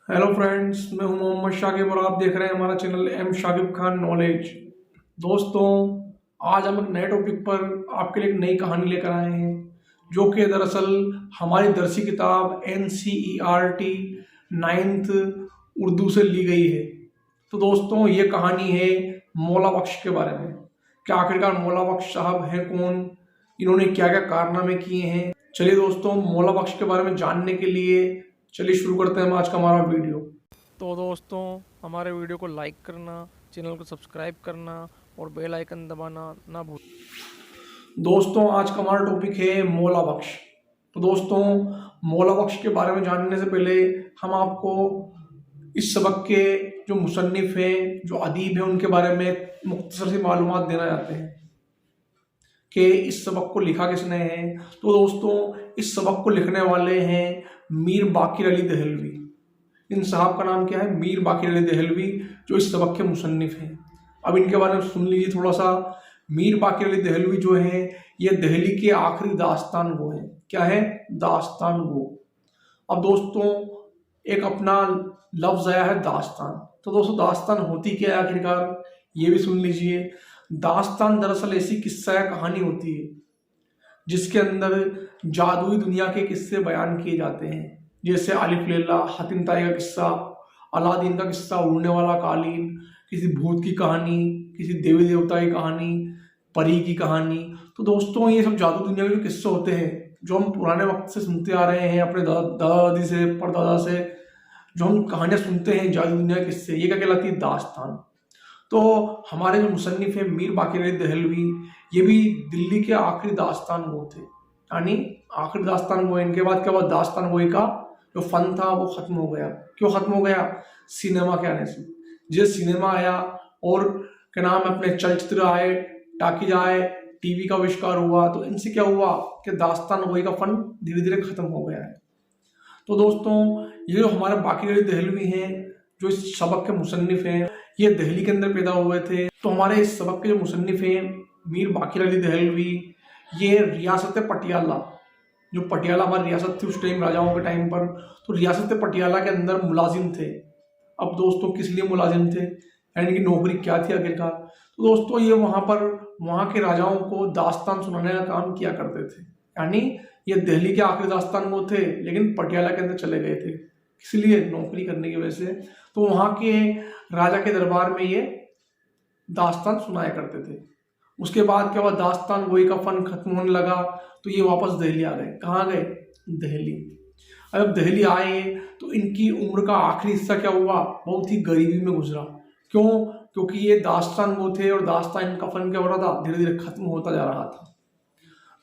Hello friends, मैं हूं मोहम्मद शाकिब और आप देख रहे हैं हमारा channel M Shakib Khan knowledge. दोस्तों, आज हम एक नए टॉपिक पर आपके लिए एक नई कहानी लेकर आए हैं, जो कि दरअसल हमारी दरसी किताब NCERT 9th उर्दू से ली गई है। तो दोस्तों, ये कहानी है मौला बख्श के बारे में कि आखिरकार मौला बख्श साहब हैं कौन, इन्होंने क्या क्या कारनामे किए हैं। चलिए दोस्तों, मौला बख्श के बारे में जानने के लिए चलिए शुरू करते हैं हम आज का हमारा वीडियो। तो दोस्तों, हमारे वीडियो को लाइक करना, चैनल को सब्सक्राइब करना और बेल आइकन दबाना ना भूलें। दोस्तों, आज का हमारा टॉपिक है मौला बख्श। तो दोस्तों, मौला बख्श के बारे में जानने से पहले हम आपको इस सबक के जो मुसन्निफ हैं, जो अदीब हैं, उनके बारे में मुख्तसर सी मालूमात देना चाहते हैं कि इस सबक को लिखा किसने है। तो दोस्तों, इस सबक को लिखने वाले हैं मीर बाकिर अली दहलवी। इन साहब का नाम क्या है? मीर बाकिर अली दहलवी, जो इस सबक के मुसन्निफ हैं। अब इनके बारे में सुन लीजिए थोड़ा सा। मीर बाकिर अली दहलवी जो है, ये दहली के आखिरी दास्तान गो हैं। क्या है? दास्तान गो। अब दोस्तों, एक अपना लफ्ज आया है दास्तान। तो दोस्तों, दास्तान होती क्या है आखिरकार, ये भी सुन लीजिए। दास्तान दरअसल ऐसी किस्सा या कहानी होती है जिसके अंदर जादुई दुनिया के किस्से बयान किए जाते हैं, जैसे आलिफ लैला, हातिम ताई का किस्सा, अलादीन का किस्सा, उड़ने वाला कालीन, किसी भूत की कहानी, किसी देवी देवता की कहानी, परी की कहानी। तो दोस्तों, ये सब जादू दुनिया के जो किस्से होते हैं, जो हम पुराने वक्त से सुनते आ रहे हैं अपने दादा दादी से, परदादा से, जो हम कहानियां सुनते हैं जादू दुनिया के किस्से, ये क्या कहलाती है? दास्तान। तो हमारे जो मुसन्निफ है मीर बाकिर अली दहलवी, ये भी दिल्ली के आखिरी दास्तान गो थे। यानी आखिरी दास्तान गो। इनके बाद क्या हुआ? दास्तान गोई का जो फन था वो खत्म हो गया। क्यों खत्म हो गया? सिनेमा के आने से। जिस सिनेमा आया और क्या नाम है, अपने चलचित्र आए, टाकीज आए, टीवी का आविष्कार हुआ, तो इनसे क्या हुआ कि दास्तान गोई का फन धीरे धीरे खत्म हो गया है। तो दोस्तों, ये जो हमारे बाकिर अली दहलवी हैं, जो इस सबक के मुसन्निफ हैं, ये दिल्ली के अंदर पैदा हुए थे। तो हमारे इस सबक के जो मुसन्निफ हैं मीर बाकिर अली दहलवी, ये रियासत पटियाला, जो पटियाला हमारी रियासत थी उस टाइम, राजाओं के टाइम पर, तो रियासत पटियाला के अंदर मुलाजिम थे। अब दोस्तों, किस लिए मुलाजिम थे, यानी कि नौकरी क्या थी आखिरकार? तो दोस्तों, ये वहां पर वहां के राजाओं को दास्तान सुनाने का काम किया करते थे। यानी ये दिल्ली के आखिरी दास्तान वो थे, लेकिन पटियाला के अंदर चले गए थे, इसलिए नौकरी करने की वजह से। तो वहां के राजा के दरबार में ये दास्तान सुनाया करते थे। उसके बाद क्या हुआ? दास्तान गोई का फन खत्म होने लगा, तो ये वापस दिल्ली आ गए। कहाँ गए? दिल्ली। अब दिल्ली आए तो इनकी उम्र का आखिरी हिस्सा क्या हुआ? बहुत ही गरीबी में गुजरा। क्यों? क्योंकि ये दास्तान गो थे और दास्तान इनका फन क्या हो रहा था? धीरे धीरे खत्म होता जा रहा था।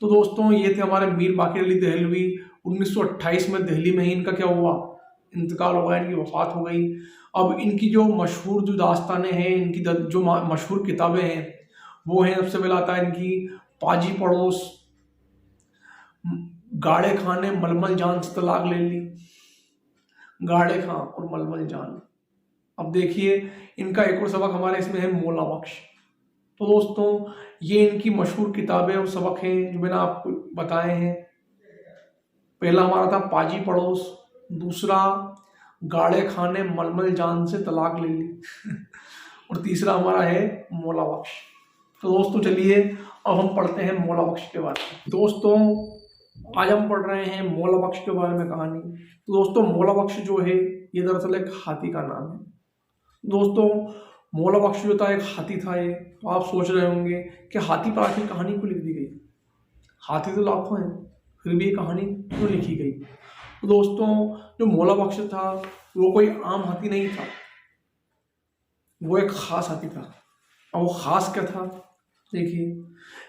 तो दोस्तों, ये थे हमारे मीर बाकिर अली दहलवी। 1928 में दिल्ली में ही इनका क्या हुआ? इंतकाल हो गया, इनकी वफात हो गई। अब इनकी जो मशहूर जो दास्तानें हैं, इनकी जो मशहूर किताबें हैं, वो हैं, सबसे पहले आता है इनकी पाजी पड़ोस, गाड़े खां ने मलमल जान से तलाक ले ली। गाड़े खां और मलमल जान। अब देखिए, इनका एक और सबक हमारे इसमें है मौला बख्श। तो दोस्तों, ये इनकी मशहूर किताबें और सबक हैं जो मैंने आपको बताए हैं। पहला हमारा था पाजी पड़ोस, दूसरा गाड़े खां ने मलमल जान से तलाक ले ली और तीसरा हमारा है मौला बख्श। तो दोस्तों, चलिए अब हम पढ़ते हैं मौला बख्श के बारे में। दोस्तों, आज हम पढ़ रहे हैं मौला बख्श के बारे में कहानी। तो दोस्तों, मौला बख्श जो है, ये दरअसल एक हाथी का नाम है। दोस्तों, मौला बख्श जो था एक हाथी था। ये तो आप सोच रहे होंगे कि हाथी पर आखिर कहानी क्यों लिख दी गई? हाथी तो लाखों हैं, फिर भी ये कहानी क्यों लिखी गई? तो दोस्तों, जो मौला बख्श था वो कोई आम हाथी नहीं था, वो एक खास हाथी था। और वो खास क्या था? देखिए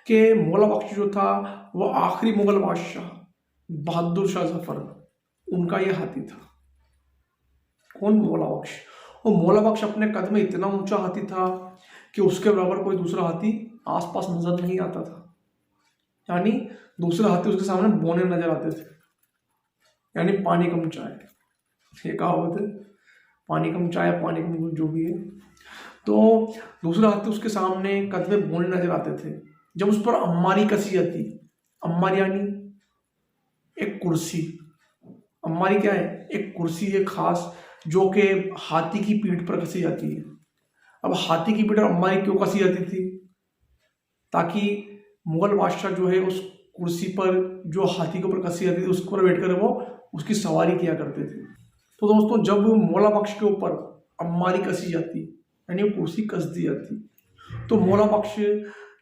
कि मौला बख्श जो था वो आखिरी मुगल बादशाह बहादुर शाह जफर, उनका ये हाथी था। कौन? मौला बख्श। और मौला बख्श अपने कद में इतना ऊंचा हाथी था कि उसके बराबर कोई दूसरा हाथी आसपास नजर नहीं आता था। यानी दूसरे हाथी उसके सामने बौने नजर आते थे। यानी पानी कम चाय, ये कहावत है, पानी कम चाय पानी कम दूध, जो भी है। तो दूसरा हाथी उसके सामने कद में बौने नजर आते थे। जब उस पर अम्मारी कसी जाती, अम्मारी यानी एक कुर्सी, अम्मारी क्या है? एक कुर्सी है खास, जो कि हाथी की पीठ पर कसी जाती है। अब हाथी की पीठ पर अम्मारी क्यों कसी जाती थी? ताकि मुगल बादशाह जो है उस कुर्सी पर जो हाथी के ऊपर कसी जाती थी उस पर बैठ कर वो उसकी सवारी किया करते थे। तो दोस्तों जब मौला बख्श के ऊपर अम्मारी कसी जाती यानी वो कुर्सी कस दी जाती तो मौला बख्श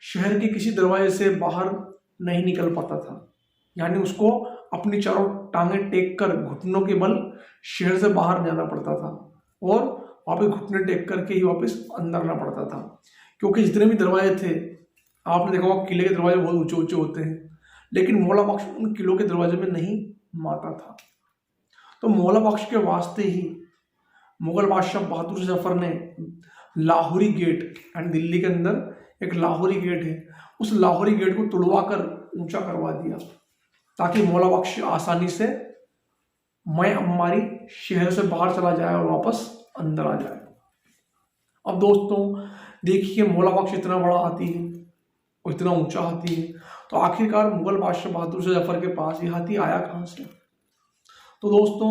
शहर के किसी दरवाजे से बाहर नहीं निकल पाता था, यानी उसको अपनी चारों टांगे टेक कर घुटनों के बल शहर से बाहर जाना पड़ता था और वहाँ पे घुटने टेक करके ही वापस अंदर आना पड़ता था। क्योंकि जितने भी दरवाजे थे, आपने देखा होगा किले के दरवाजे बहुत ऊंचे ऊंचे होते हैं, लेकिन मौला बख्श उन किलों के दरवाजे में नहीं माता था। तो मौला बख्श के वास्ते ही मुगल बादशाह बहादुर जफर ने लाहौरी गेट, यानी दिल्ली के अंदर एक लाहौरी गेट है, उस लाहौरी गेट को तुड़वा कर ऊंचा करवा दिया ताकि मौला बख्श आसानी से मैं अम्मारी शहर से बाहर चला जाए और वापस अंदर आ जाए। अब दोस्तों देखिए, मौला बख्श इतना बड़ा हाथी है और इतना ऊंचा हाथी है, तो आखिरकार मुगल बादशाह बहादुर जफर के पास ये हाथी आया कहाँ से? तो दोस्तों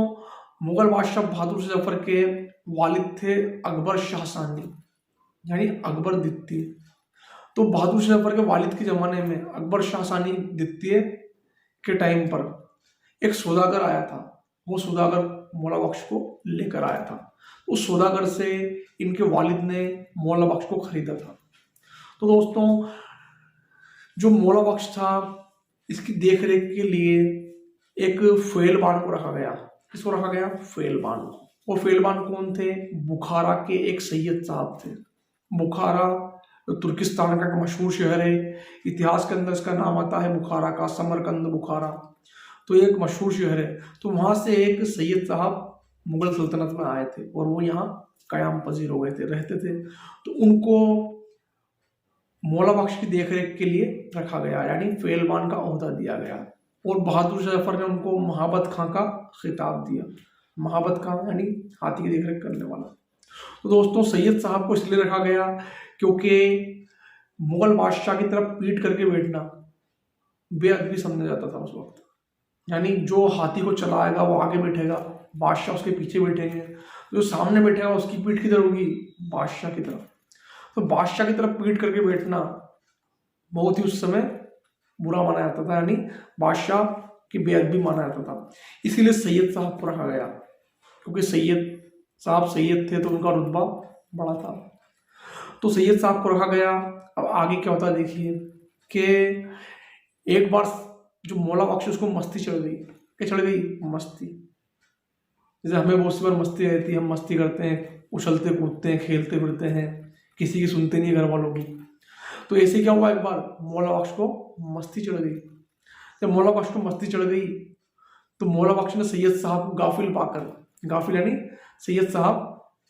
मुगल बादशाह बहादुर जफर के वालिद थे अकबर शाह सानी, यानी अकबर द्वितीय। तो बहादुर जफर के वालिद के ज़माने में अकबर शाह सानी द्वितीय के टाइम पर एक सौदागर आया था। वो सौदागर मौला बख्श को लेकर आया था। उस सौदागर से इनके वालिद ने मौला बख्श को खरीदा था। तो दोस्तों जो मौला बख्श था, इसकी देख रेख के लिए एक फेलबान को रखा गया। किसको रखा गया? फेलबान। वो फेलबान कौन थे? बुखारा के एक सैयद साहब थे। बुखारा तुर्किस्तान का एक मशहूर शहर है, इतिहास के अंदर इसका नाम आता है बुखारा का, समरकंद बुखारा। तो एक मशहूर शहर है। तो वहाँ से एक सैयद साहब मुगल सल्तनत में आए थे और वो यहाँ कयाम पजीर हो गए थे, रहते थे। तो उनको मौला बख्श की देखरेख के लिए रखा गया, यानी फेलबान का ओहदा दिया गया। और बहादुर जफर ने उनको महाबत खां का खिताब दिया। महाबत खां यानी हाथी की देखरेख करने वाला। तो दोस्तों सैयद साहब को इसलिए रखा गया क्योंकि मुगल बादशाह की तरफ पीठ करके बैठना बेअदबी समझा जाता था उस वक्त। यानी जो हाथी को चलाएगा वो आगे बैठेगा, बादशाह उसके पीछे बैठेंगे, जो सामने बैठेगा उसकी पीठ किधर होगी? बादशाह की तरफ। तो बादशाह की तरफ पीठ करके बैठना बहुत ही उस समय बुरा माना जाता था, यानी बादशाह की बेअदबी माना जाता था। इसीलिए सैयद साहब को रखा गया, क्योंकि सैयद साहब सैयद थे तो उनका रुतबा बड़ा था। तो सैयद साहब को रखा गया। अब आगे क्या होता है देखिए कि एक बार जो मौला बख्श उसको मस्ती चढ़ गई। क्या चढ़ गई? मस्ती। जैसे हमें बहुत सी बार मस्ती रहती है, हम मस्ती करते हैं, उछलते कूदते हैं, खेलते फिरते हैं, किसी की सुनते नहीं घर वालों की। तो ऐसे क्या हुआ, एक बार मौला बख्श को मस्ती चढ़ गई। जब मौला बख्श को मस्ती चढ़ गई तो मौला बख्श ने सैयद साहब को गाफिल पाकर, गाफिल यानी सैयद साहब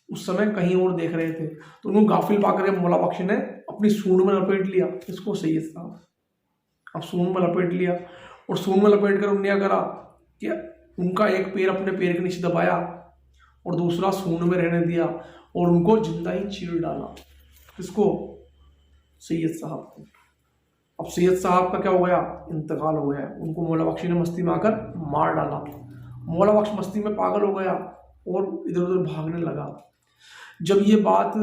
उस समय कहीं और देख रहे थे, तो उनको गाफिल पाकर मौला बख्श ने अपनी सूंड में लपेट लिया। इसको सैयद साहब अब सूंड में लपेट लिया, और सूंड में लपेट कर उन्होंने क्या करा कि उनका एक पैर अपने पैर के नीचे दबाया और दूसरा सूंड में रहने दिया और उनको जिंदा ही चीर डाला। किसको? सैयद साहब को। अब सैयद साहब का क्या हो गया? इंतकाल हो गया। उनको मौला बख्श ने मस्ती में आकर मार डाला। मौला बख्श मस्ती में पागल हो गया और इधर उधर भागने लगा। जब ये बात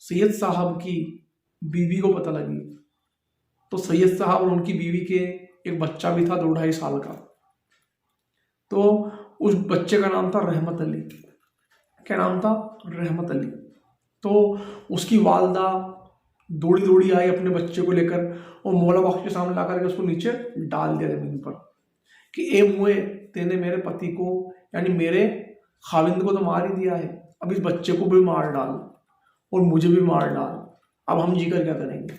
सैयद साहब की बीवी को पता लगी तो सैयद साहब और उनकी बीवी के एक बच्चा भी था 2-2.5 साल का। तो उस बच्चे का नाम था रहमत अली। क्या नाम था? रहमत अली। तो उसकी वालदा दौड़ी दौड़ी आई अपने बच्चे को लेकर और मौला बख्श के सामने ला करके उसको नीचे डाल दिया जमीन पर कि ए मुए, तेने मेरे पति को यानी मेरे खाविंद को तो मार ही दिया है, अब इस बच्चे को भी मार डाल और मुझे भी मार डाल, अब हम जीकर क्या करेंगे।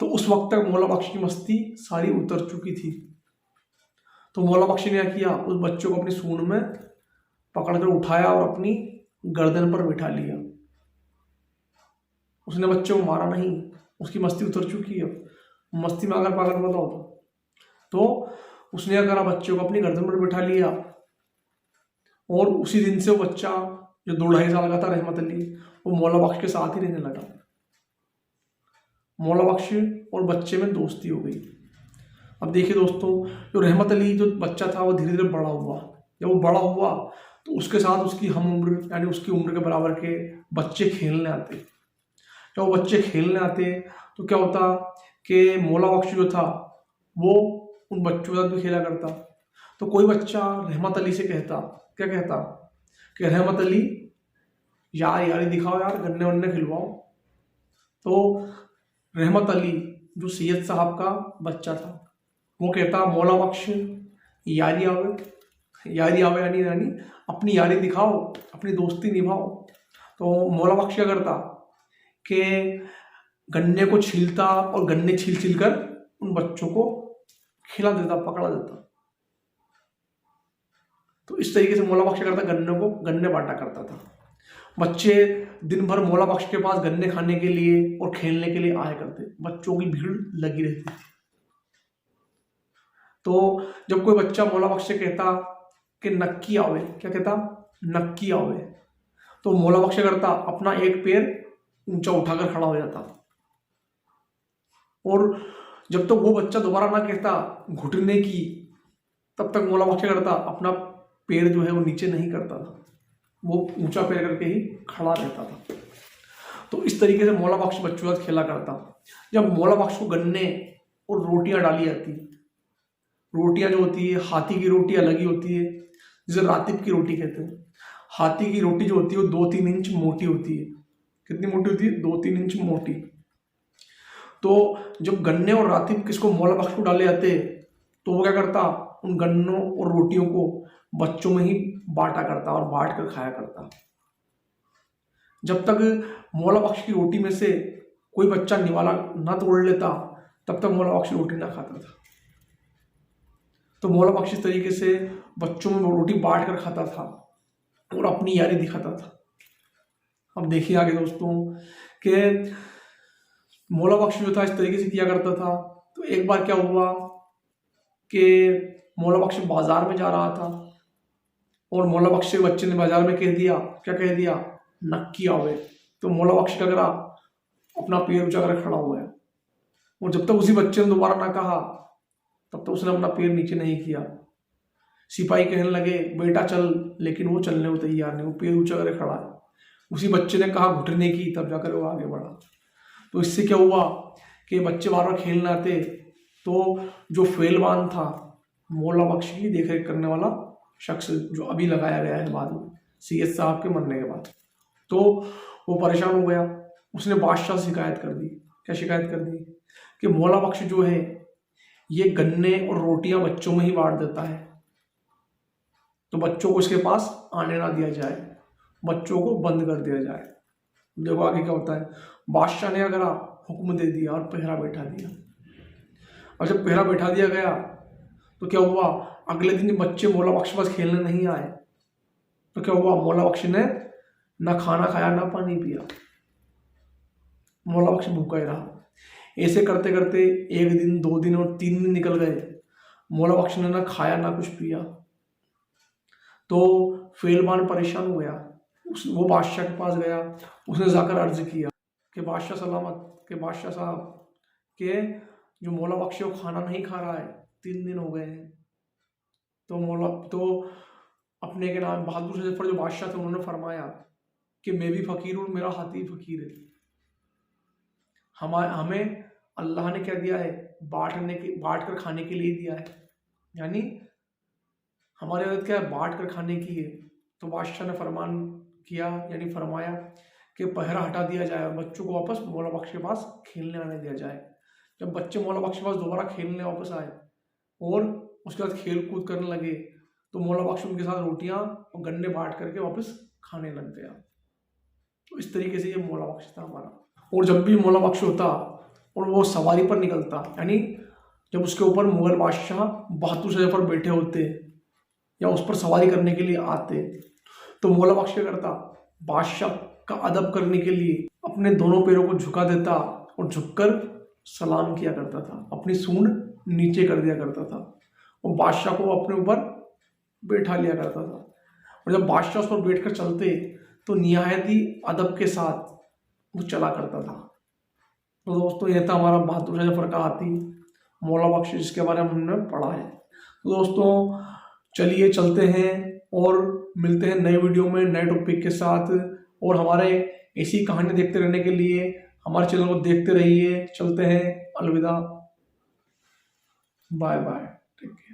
तो उस वक्त तक मौला बख्श की मस्ती सारी उतर चुकी थी। तो मौला बख्श ने क्या किया, उस बच्चे को अपनी सूंड में पकड़कर उठाया और अपनी गर्दन पर बिठा लिया। उसने बच्चे को मारा नहीं, उसकी मस्ती उतर चुकी है, मस्ती में अगर पागल वाला होता। तो उसने क्या करा, बच्चे को अपनी गर्दन पर बिठा लिया और उसी दिन से वो बच्चा जो 2-2.5 साल का था रहमत अली, वो मौला बख्श के साथ ही रहने लगा। मौला बख्श और बच्चे में दोस्ती हो गई। अब देखिए दोस्तों, जो रहमत अली जो बच्चा था वो धीरे धीरे बड़ा हुआ। जब वो बड़ा हुआ तो उसके साथ उसकी हम उम्र यानी उसकी उम्र के बराबर के बच्चे खेलने आते। जब वो बच्चे खेलने आते तो क्या होता कि मौला बख्श जो था वो उन बच्चों के साथ भी खेला करता। तो कोई बच्चा रहमत अली से कहता, क्या कहता कि रहमत अली यार यारी दिखाओ यार, गन्ने वन्ने खिलवाओ। तो रहमत अली जो सैयद साहब का बच्चा था वो कहता मौला बख्श यारी आवे यानी अपनी यारी दिखाओ, अपनी दोस्ती निभाओ। तो मौला बख्श क्या करता कि गन्ने को छीलता और गन्ने छील छील कर उन बच्चों को खिला देता, पकड़ा देता। तो इस तरीके से मौला बख्श करता, गन्ने बांटा करता था। बच्चे दिन भर मौला बख्श के पास गन्ने खाने के लिए और खेलने के लिए आया करते, बच्चों की भीड़ लगी रहती थी। तो जब कोई बच्चा मौला बख्श से कहता कि नक्की आवे, क्या कहता नक्की आवे, तो मौला बख्श करता अपना एक पैर ऊंचा उठाकर खड़ा हो जाता। और जब तक वो बच्चा दोबारा ना कहता घुटने की, तब तक मौला बख्श करता अपना पैर जो है वो नीचे नहीं करता था, वो ऊंचा पैर करके ही खड़ा रहता था। तो इस तरीके से मौला बख्श बच्चों के साथ खेला करता। जब मौला बख्श को गन्ने और रोटियां डाली जाती, रोटियां जो होती है हाथी की रोटी अलग ही होती है, जिसे रातिब की रोटी कहते हैं। हाथी की रोटी जो होती है वो 2-3 इंच मोटी होती है। कितनी मोटी होती है? 2-3 इंच मोटी। तो जब गन्ने और रातिब किसको मौला बख्श को डाले जाते तो वो क्या करता, उन गन्नों और रोटियों को बच्चों में ही बांटा करता और बांट कर खाया करता। जब तक मौला बख्श की रोटी में से कोई बच्चा निवाला ना तोड़ लेता तब तक मौला बख्श रोटी ना खाता था। तो मौला बख्श इस तरीके से बच्चों में रोटी बांट कर खाता था और अपनी यारी दिखाता था। अब देखिए आगे दोस्तों कि मौला बख्श जो था इस तरीके से किया करता था। तो एक बार क्या हुआ कि मौला बख्श बाजार में जा रहा था और मौला बख्श के बच्चे ने बाजार में कह दिया, क्या कह दिया, नक्की आवे। तो मौला बख्श क्या करा, अपना पैर ऊंचा कर खड़ा हो गया। और जब तक उसी बच्चे ने दोबारा ना कहा तब तक उसने अपना पैर नीचे नहीं किया। सिपाही कहने लगे बेटा चल, लेकिन वो चलने को तैयार नहीं, वो पैर ऊंचा कर खड़ा है। उसी बच्चे ने कहा घुटने की, तब जाकर वो आगे बढ़ा। तो इससे क्या हुआ कि बच्चे बार बार खेलने आते, तो जो फेलवान था मौला बख्श की देख रेख करने वाला शख्स जो अभी लगाया गया है बाद में सैयद साहब के मरने के बाद, तो वो परेशान हो गया। उसने बादशाह से शिकायत कर दी। क्या शिकायत कर दी कि मौला बख्श जो है ये गन्ने और रोटियां बच्चों में ही बांट देता है, तो बच्चों को इसके पास आने ना दिया जाए, बच्चों को बंद कर दिया जाए। देखो आगे क्या होता है। बादशाह ने अगर हुक्म दे दिया और पहरा बैठा दिया। और जब पहरा बैठा दिया गया तो क्या हुआ, अगले दिन बच्चे मौला बख्श पास खेलने नहीं आए तो क्या हुआ, मौला बख्श ने ना खाना खाया ना पानी पिया, मौला बख्श भूखा ही रहा। ऐसे करते करते 1 दिन 2 दिन और 3 दिन निकल गए, मौला बख्श ने ना खाया ना कुछ पिया। तो फेलवान परेशान हो गया, वो बादशाह के पास गया। उसने जाकर अर्ज किया कि बादशाह सलामत, के बादशाह साहब के जो मौला बख्श वो खाना नहीं खा रहा है, 3 दिन हो गए हैं। तो अपने के नाम बहादुर जफर जो बादशाह थे उन्होंने फरमाया कि मैं भी फकीर हूँ, मेरा हाथी फकीर है। हमें अल्लाह ने क्या दिया है, बांट कर खाने के लिए दिया है, यानी हमारी आदत क्या है, बांट कर खाने की है। तो बादशाह ने फरमान किया, यानी फरमाया कि पहरा हटा दिया जाए और बच्चों को वापस मौला बख्श के पास खेलने आने दिया जाए। जब बच्चे मौला बख्श के पास दोबारा खेलने वापस आए और उसके बाद खेल कूद करने लगे तो मौला बख्श उनके साथ रोटियां और गन्ने बांट करके वापस खाने लग गया। तो इस तरीके से ये मौला बख्श था हमारा। और जब भी मौला बख्श होता और वो सवारी पर निकलता, यानी जब उसके ऊपर मुगल बादशाह बहादुर शाह पर बैठे होते या उस पर सवारी करने के लिए आते, तो मौला बख्श क्या करता, बादशाह का अदब करने के लिए अपने दोनों पैरों को झुका देता और झुककर सलाम किया करता था, अपनी सूंड नीचे कर दिया करता था और बादशाह को अपने ऊपर बैठा लिया करता था। और जब बादशाह उस पर बैठकर चलते तो निहायत ही अदब के साथ वो चला करता था। तो दोस्तों ये था हमारा बहादुर शाह जफर का हाथी मौला बख्श, जिसके बारे में हमने पढ़ा है। तो दोस्तों चलिए चलते हैं और मिलते हैं नए वीडियो में नए टॉपिक के साथ। और हमारे ऐसी कहानी देखते रहने के लिए हमारे चैनल को देखते रहिए। चलते हैं, अलविदा, बाय बाय।